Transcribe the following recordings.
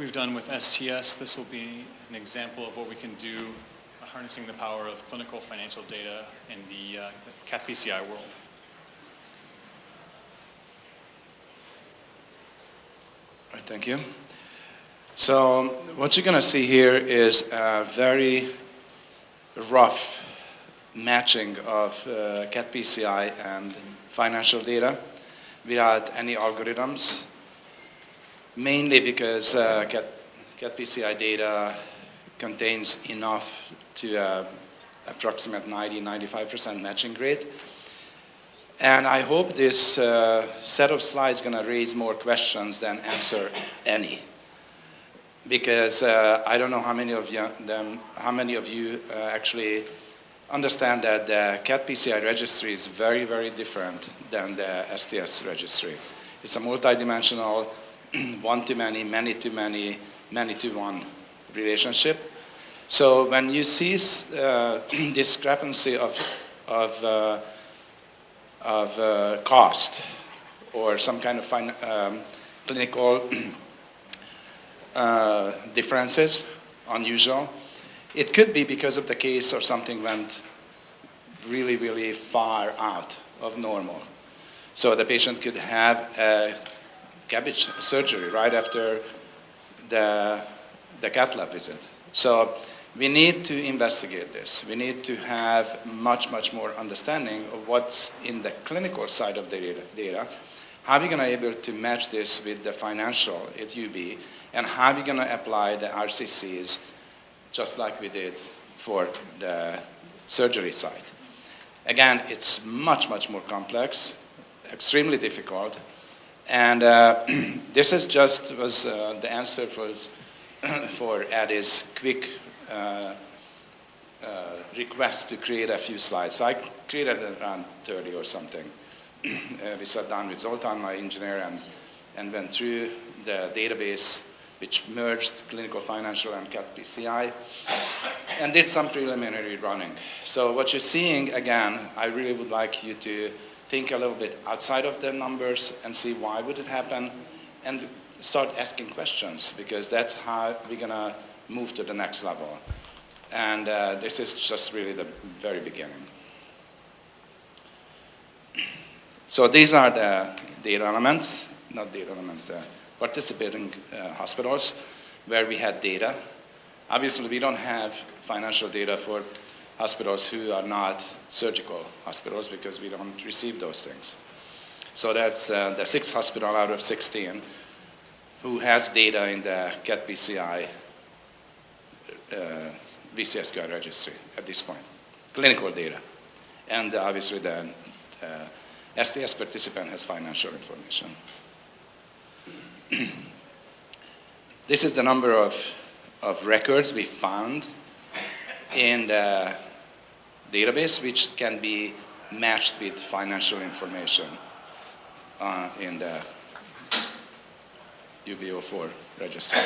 we've done with STS. This will be an example of what we can do harnessing the power of clinical financial data in the CathPCI world. All right, thank you. So what you're going to see here is a very rough matching of CathPCI and financial data without any algorithms, mainly because CathPCI data contains enough to approximate 90-95% matching rate. And I hope this set of slides is going to raise more questions than answer any. Because I don't know how many of you actually understand that the CathPCI registry is very, very different than the STS registry. It's a multidimensional one-to-many, many-to-many, many-to-one relationship. So when you see discrepancy of cost or some kind of clinical differences, unusual, it could be because of the case or something went really, really far out of normal. So the patient could have a cabbage surgery right after the cath lab visit. So we need to investigate this. We need to have much, much more understanding of what's in the clinical side of the data. How are we going to be able to match this with the financial at UB? And how are we going to apply the RCCs just like we did for the surgery side? Again, it's much, much more complex, extremely difficult. And this is just was the answer for Addie's quick request to create a few slides. So I created around 30 or something. We sat down with Zoltan, my engineer, and went through the database which merged clinical, financial, and CathPCI, and did some preliminary running. So what you're seeing, again, I really would like you to think a little bit outside of the numbers and see why would it happen, and start asking questions, because that's how we're going to move to the next level. And this is just really the very beginning. So these are the data elements, not data elements, the participating hospitals where we had data. Obviously, we don't have financial data for hospitals who are not surgical hospitals because we don't receive those things. So that's the 6th hospital out of 16 who has data in the CathPCI VCSQI registry at this point, clinical data. And obviously the STS participant has financial information. This is the number of records we found in the database which can be matched with financial information in the UB04 registry.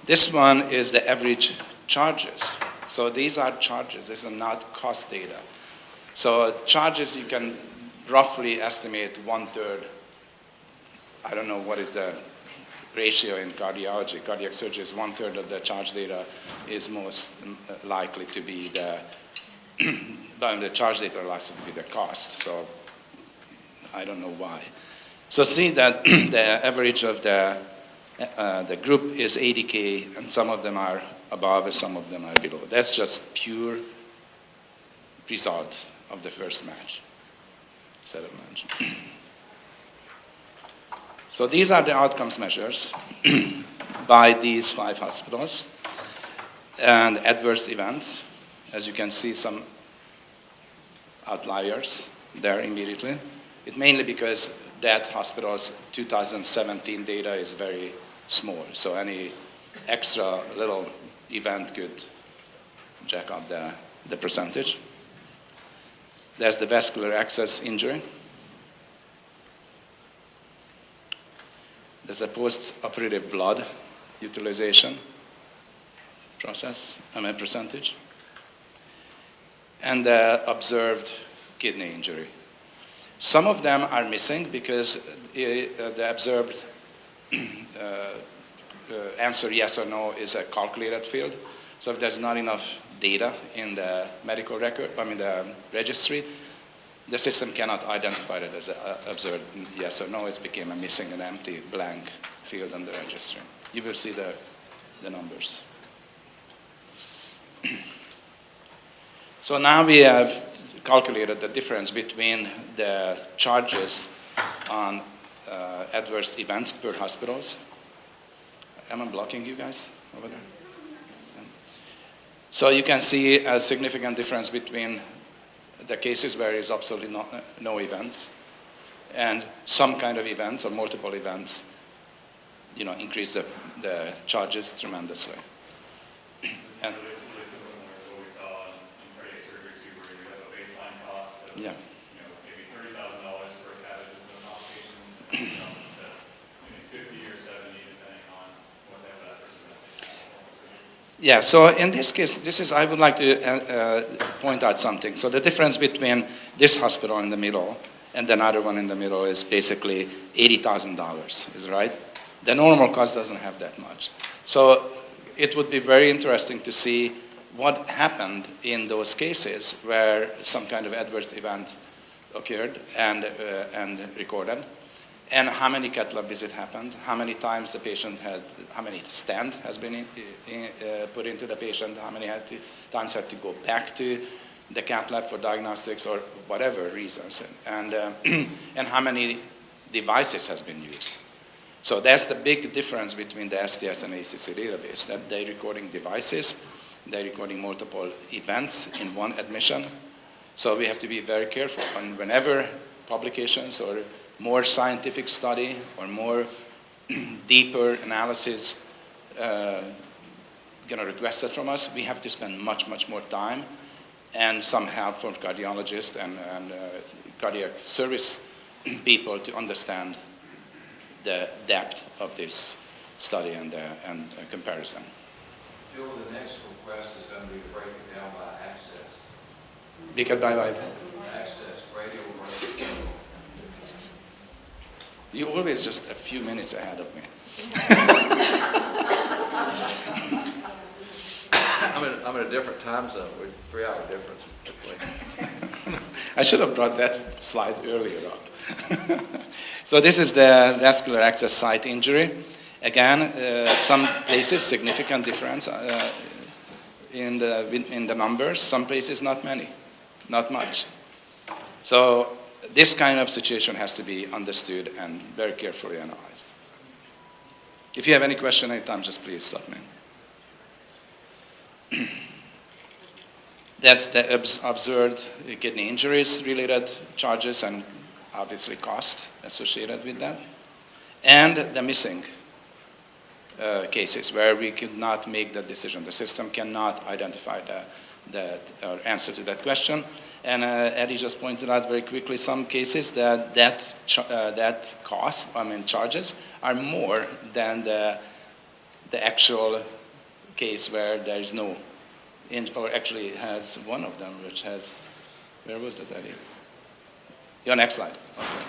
This one is the average charges. So these are charges, this is not cost data. So charges you can roughly estimate 1/3. I don't know what is the ratio in cardiology. Cardiac surgery is 1/3 of the charge data is most likely to be but the charge data are likely to be the cost. So I don't know why. So see that the average of the group is 80K, and some of them are above and some of them are below. That's just pure result of the first match, set of match. So these are the outcomes measures by these 5 hospitals. And adverse events, as you can see, some outliers there immediately. It's mainly because that hospital's 2017 data is very small, so any extra little event could jack up the percentage. There's the vascular access injury. There's a post-operative blood utilization percentage. And the observed kidney injury. Some of them are missing because the observed answer yes or no is a calculated field. So if there's not enough data in the medical record, the registry, the system cannot identify it as observed yes or no. It became a missing, an empty blank field in the registry. You will see the numbers. So now we have calculated the difference between the charges on adverse events per hospitals. Am I blocking you guys over there? So you can see a significant difference between the cases where there is absolutely no events and some kind of events or multiple events, increase the charges tremendously. And yeah. Maybe $30,000 for a catheter to complications, and to maybe 50 or 70, depending on what type of adverse event. Yeah, so in this case, I would like to point out something. So the difference between this hospital in the middle and another one in the middle is basically $80,000, is right? The normal cost doesn't have that much. So it would be very interesting to see what happened in those cases where some kind of adverse event occurred and recorded, and how many cath lab visits happened, how many times the patient had, how many stent has been put into the patient, how many times had to go back to the cath lab for diagnostics or whatever reasons, and how many devices has been used. So that's the big difference between the STS and ACC database, that they're recording devices, they're recording multiple events in one admission. So we have to be very careful. And whenever publications or more scientific study or more deeper analysis requested from us, we have to spend much, much more time and some help from cardiologists and cardiac service people to understand the depth of this study and comparison. Gyula, the next request is going to be to break it down by access. Because by Access, radio versus. you're always just a few minutes ahead of me. I'm in a different time zone. We're 3 hour difference between. I should have brought that slide earlier up. So this is the vascular access site injury. Again, some places significant difference in the numbers. Some places not many, not much. So this kind of situation has to be understood and very carefully analyzed. If you have any question anytime, just please stop me. That's the observed kidney injuries related charges and obviously cost associated with that. And the missing cases where we could not make that decision. The system cannot identify the answer to that question. And Eddie just pointed out very quickly some cases that cost, charges, are more than the actual case where there is no, or actually has one of them which has, where was it, Eddie? Your next slide. Okay.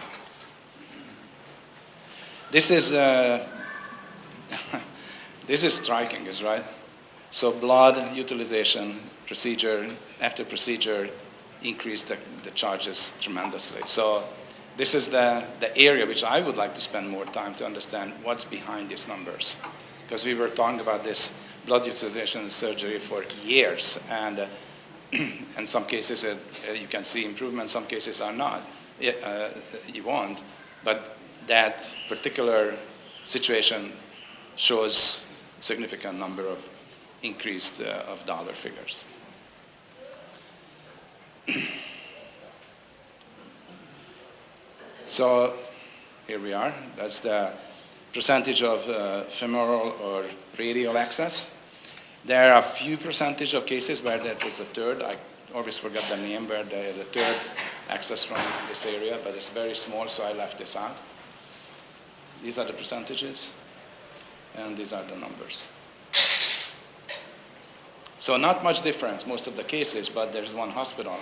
This is this is striking, is right? So blood utilization, procedure after procedure increased the charges tremendously. So this is the area which I would like to spend more time to understand what's behind these numbers. Because we were talking about this blood utilization surgery for years, and in some cases you can see improvement, some cases are not. You won't, but that particular situation shows significant number of increased of dollar figures. So here we are. That's the percentage of femoral or radial access. There are a few percentage of cases where that is the third. I always forget the name, where the third access from this area, but it's very small, so I left this out. These are the percentages, and these are the numbers. So not much difference, most of the cases, but there's one hospital.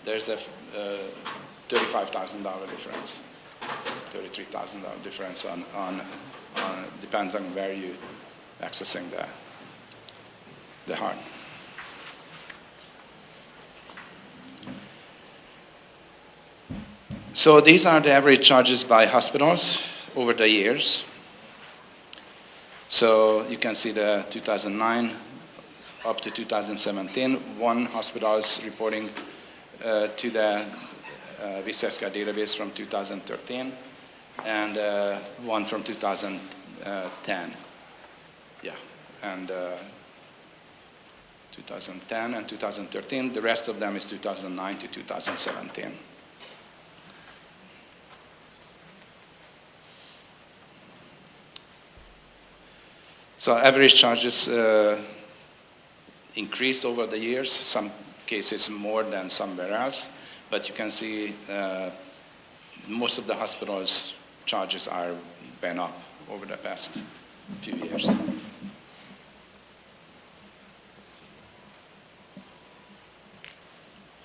There's a $35,000 difference, $33,000 difference on depends on where you accessing the heart. So these are the average charges by hospitals over the years. So you can see the 2009 up to 2017, one hospital is reporting to the CathPCI database from 2013, and one from 2010. Yeah, and 2010 and 2013. The rest of them is 2009 to 2017. So average charges increased over the years, some cases more than somewhere else, but you can see most of the hospitals' charges are been up over the past few years.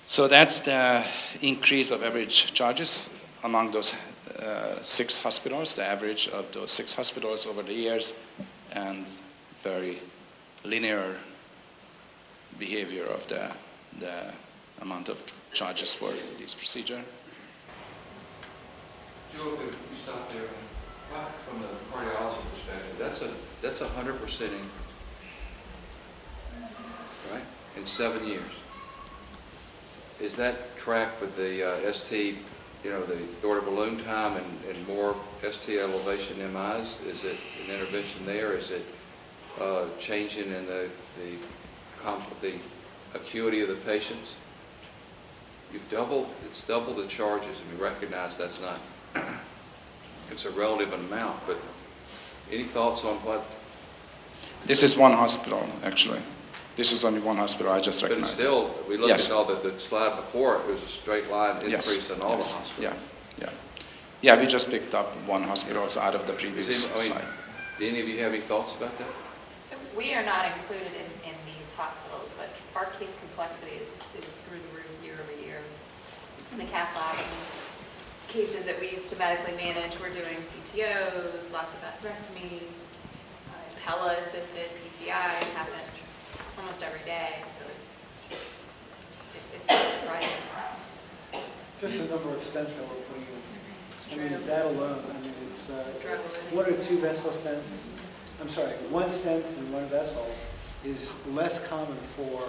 So that's the increase of average charges among those 6 hospitals, the average of those 6 hospitals over the years, and very linear behavior of the amount of charges for this procedure. Gyula, if you stop there, from the cardiology perspective, that's 100% increase, right? In 7 years. Is that tracked with the ST, the aortic balloon time and more ST elevation MIs? Is it an intervention there? Is it changing in the acuity of the patients? It's double the charges, and we recognize that's not, it's a relative amount, but any thoughts on what? This is one hospital, actually. This is only one hospital, I just But recognize it's still, we looked Yes. at all the slide before, it was a straight line increase in all the hospitals. Yeah, we just picked up one hospital out of the previous slide. Do any of you have any thoughts about that? So we are not included in these hospitals, but our case complexity is through the roof year over year. In the cath lab, cases that we used to medically manage, we're doing CTOs, lots of atherectomies, Pella-assisted PCIs happen almost every day, so it's not surprising. Just the number of stents that we're putting in. I mean, that alone, I mean, it's, Drug-eluting. 1 or 2 vessel stents, I'm sorry, 1 stent in 1 vessel is less common for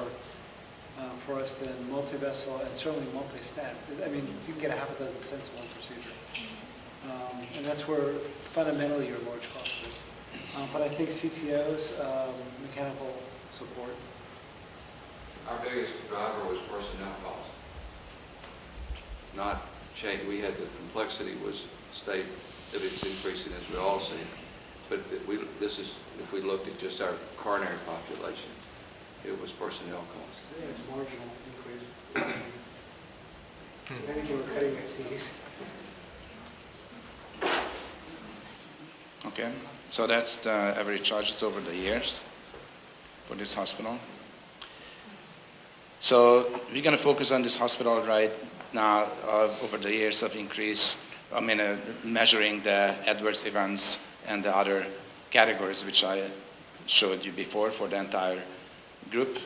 us than multi-vessel and certainly multi-stent. I mean, you can get a half a dozen stents in one procedure. And that's where fundamentally your large cost is. But I think CTOs, mechanical support. Our biggest driver was personnel cost. Not change, we had the complexity was state that it's increasing as we all see. But this is, if we looked at just our coronary population, it was personnel costs. I think it's marginal increase. If anything, we're cutting FTEs. Okay, so that's the average charges over the years for this hospital. So we're going to focus on this hospital right now over the years of increase, measuring the adverse events and the other categories which I showed you before for the entire group.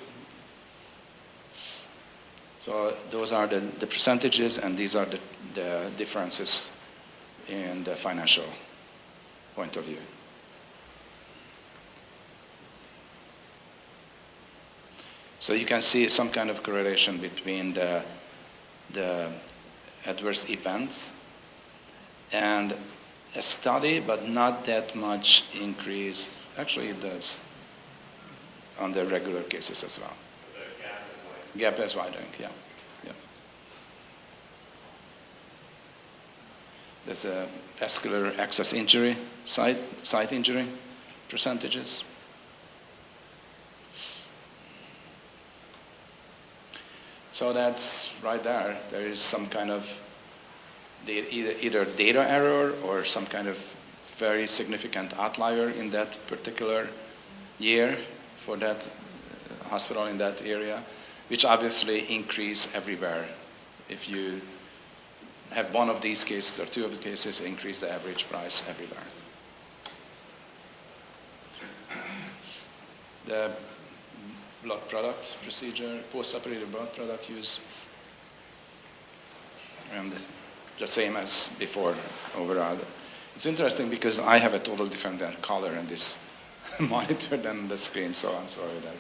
So those are the percentages, and these are the differences in the financial point of view. So you can see some kind of correlation between the adverse events and a study, but not that much increase. Actually, it does on the regular cases as well. The gap is wide. Gap is widening, yeah. There's a vascular access injury, site injury percentages. So that's right there. There is some kind of either data error or some kind of very significant outlier in that particular year for that hospital in that area, which obviously increase everywhere if you have one of these cases or two of the cases increase the average price everywhere. The blood product procedure, post-operative blood product use, and the same as before overall. It's interesting because I have a total different color in this monitor than the screen, so I'm sorry that.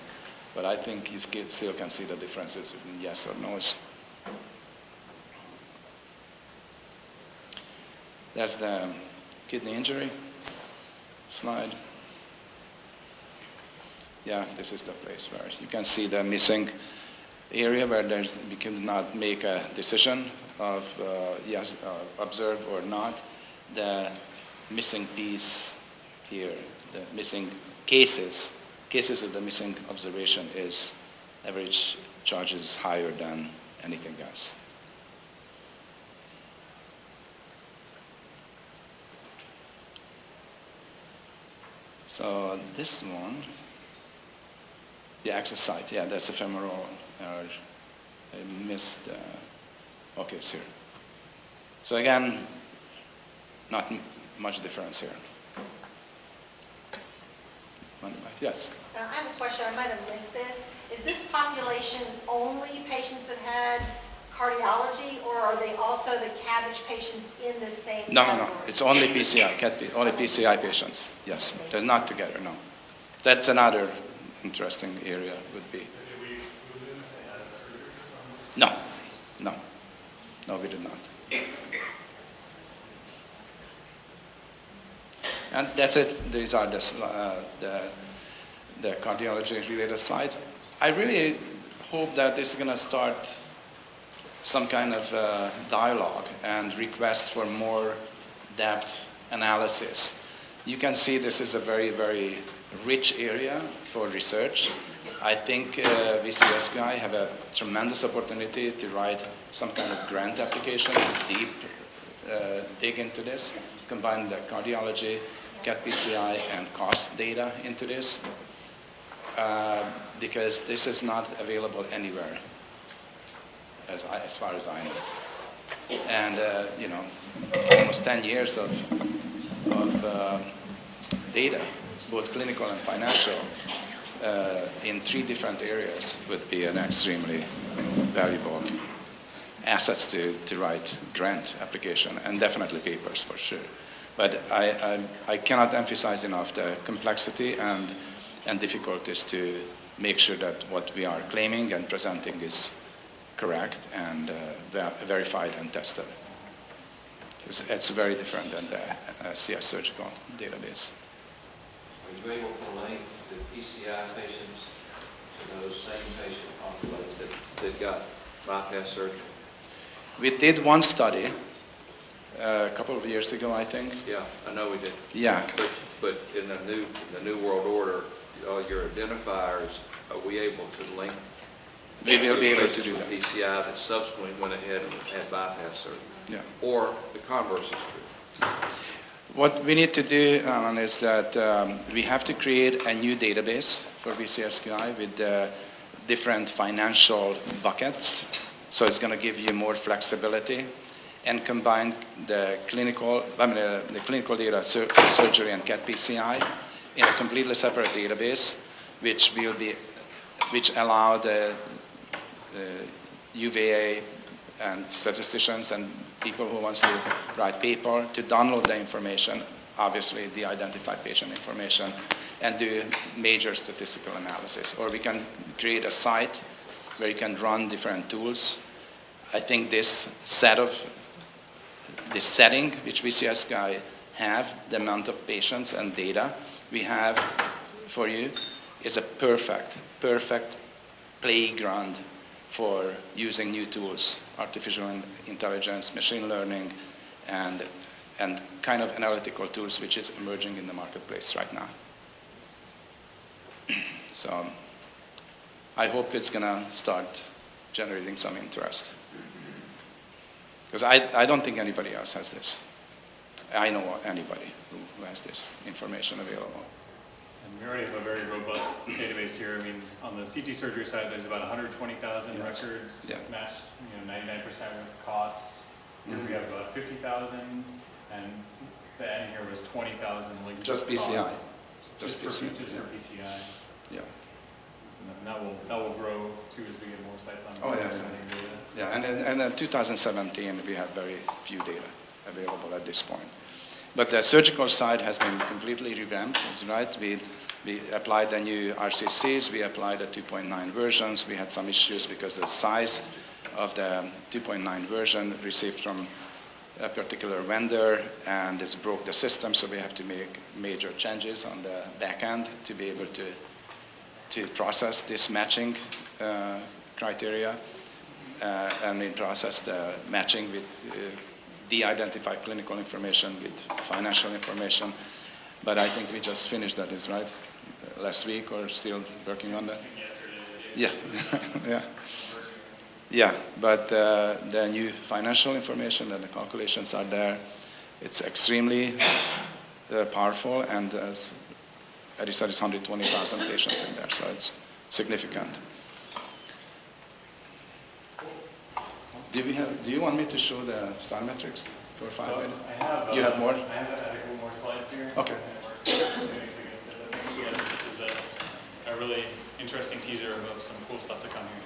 But I think you still can see the differences between yes or no's. That's the kidney injury slide. Yeah, this is the place where you can see the missing area where we cannot make a decision of yes, observe or not. The missing piece here, the missing cases of the missing observation is average charges is higher than anything else. So this one, the access site, yeah, that's a femoral error. I missed, okay, it's here. So again, not much difference here. Yes? I have a question, I might have missed this. Is this population only patients that had cardiology, or are they also the CABG patients in the same category? No. It's only PCI, only PCI patients. Yes, they're not together, no. That's another interesting area would be. Did we exclude them if they had surgery? No, we did not. And that's it. These are the cardiology-related slides. I really hope that it's going to start some kind of dialogue and request for more depth analysis. You can see this is a very, very rich area for research. I think CathPCI have a tremendous opportunity to write some kind of grant application to dig into this, combine the cardiology, CathPCI, and cost data into this, because this is not available anywhere, as far as I know. And almost 10 years of data, both clinical and financial, in 3 different areas would be an extremely valuable assets to write grant application, and definitely papers for sure. But I cannot emphasize enough the complexity and difficulties to make sure that what we are claiming and presenting is correct and verified and tested. It's very different than the CS surgical database. Are you able to link the PCI patients to those same patient populations that got bypass surgery? We did one study a couple of years ago, I think. Yeah, I know we did. Yeah. But in the new world order, all your identifiers, are we able to link? We will be able to patients do with that. PCI that subsequently went ahead and had bypass surgery? Yeah. Or the converse is true? What we need to do, Alan, is that we have to create a new database for CathPCI with different financial buckets. So it's going to give you more flexibility, and combine the clinical data for surgery and CathPCI in a completely separate database, which allow the UVA and statisticians and people who wants to write paper to download the information, obviously the identified patient information, and do major statistical analysis. Or we can create a site where you can run different tools. I think this setting which CathPCI have, the amount of patients and data we have for you, is a perfect playground for using new tools, artificial intelligence, machine learning, and kind of analytical tools which is emerging in the marketplace right now. So I hope it's going to start generating some interest. Because I don't think anybody else has this. I know anybody who has this information available. And we already have a very robust database here. I mean, on the CT surgery side, there's about 120,000 Yes. records Yeah. matched, 99% with costs. Here we have about 50,000, and the end here was 20,000. Like Just PCI. costs. Just for PCI, just yeah. for PCI. Yeah. And that will grow too as we get more sites on. Oh, yeah, sending data. Yeah, and in 2017, we have very few data available at this point. But the surgical side has been completely revamped, is right? We applied the new RCCs, we applied the 2.9 versions. We had some issues because of the size of the 2.9 version received from a particular vendor, and it's broke the system, so we have to make major changes on the back end to be able to process this matching criteria, and we process the matching with de-identified clinical information with financial information. But I think we just finished that, is right? Last week, or still working on that? Yeah, yeah. Yeah, but the new financial information and the calculations are there. It's extremely powerful, and as Eddie said, it's 120,000 patients in there, so it's significant. Do you want me to show the star metrics for 5 So minutes? I have, You have more? I have a couple more slides here. Okay. This is a really interesting teaser of some cool stuff to come here.